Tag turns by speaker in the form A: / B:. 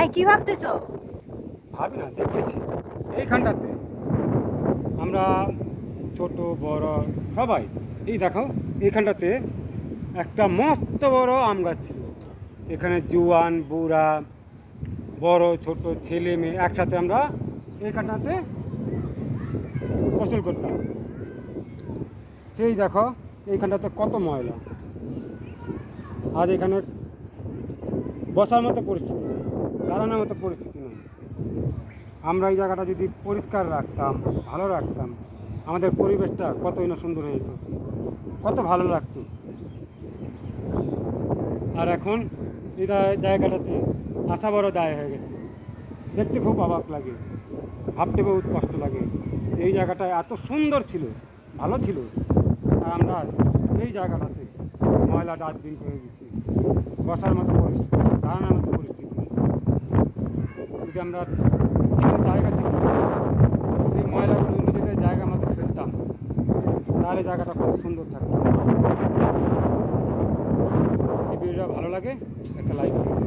A: তাই কি ভাবতেছো?
B: ভাবি না, দেখতেছি এইখানটাতে আমরা ছোট বড় সবাই, এই দেখো এইখানটাতে একটা মস্ত বড় আম গাছ ছিল। এখানে জুয়ান বুড়া বড় ছোট ছেলে মেয়ে একসাথে আমরা এইখানটাতে গোসল করতাম। সেই দেখো এইখানটাতে কত ময়লা, আর এখানে বসার মতো পরিস্থিতি নেই, দাঁড়ানোর মতো পরিস্থিতি নেই। আমরা এই জায়গাটা যদি পরিষ্কার রাখতাম, ভালো রাখতাম, আমাদের পরিবেশটা কতই না সুন্দর হয়ে যেত, কত ভালো লাগতো। আর এখন এই জায়গাটাতে আসা বড় দায় হয়ে গেছে। দেখতে খুব অবাক লাগে, ভাবতে বহুত কষ্ট লাগে। এই জায়গাটা এত সুন্দর ছিল, ভালো ছিল, আর আমরা সেই জায়গাটাতে ময়লা ডাস্টবিন করে দিচ্ছি। বসার মতো পরিস্থিতি, দাঁড়ানোর মতো পরিস্থিতি নেই। যদি আমরা জায়গা থেকে সেই ময়লাগুলো নিজেদের জায়গা মতো ফেলতাম, তাহলে জায়গাটা খুব সুন্দর থাকতো। যদি ভিডিওটা ভালো লাগে একটা লাইক দিন।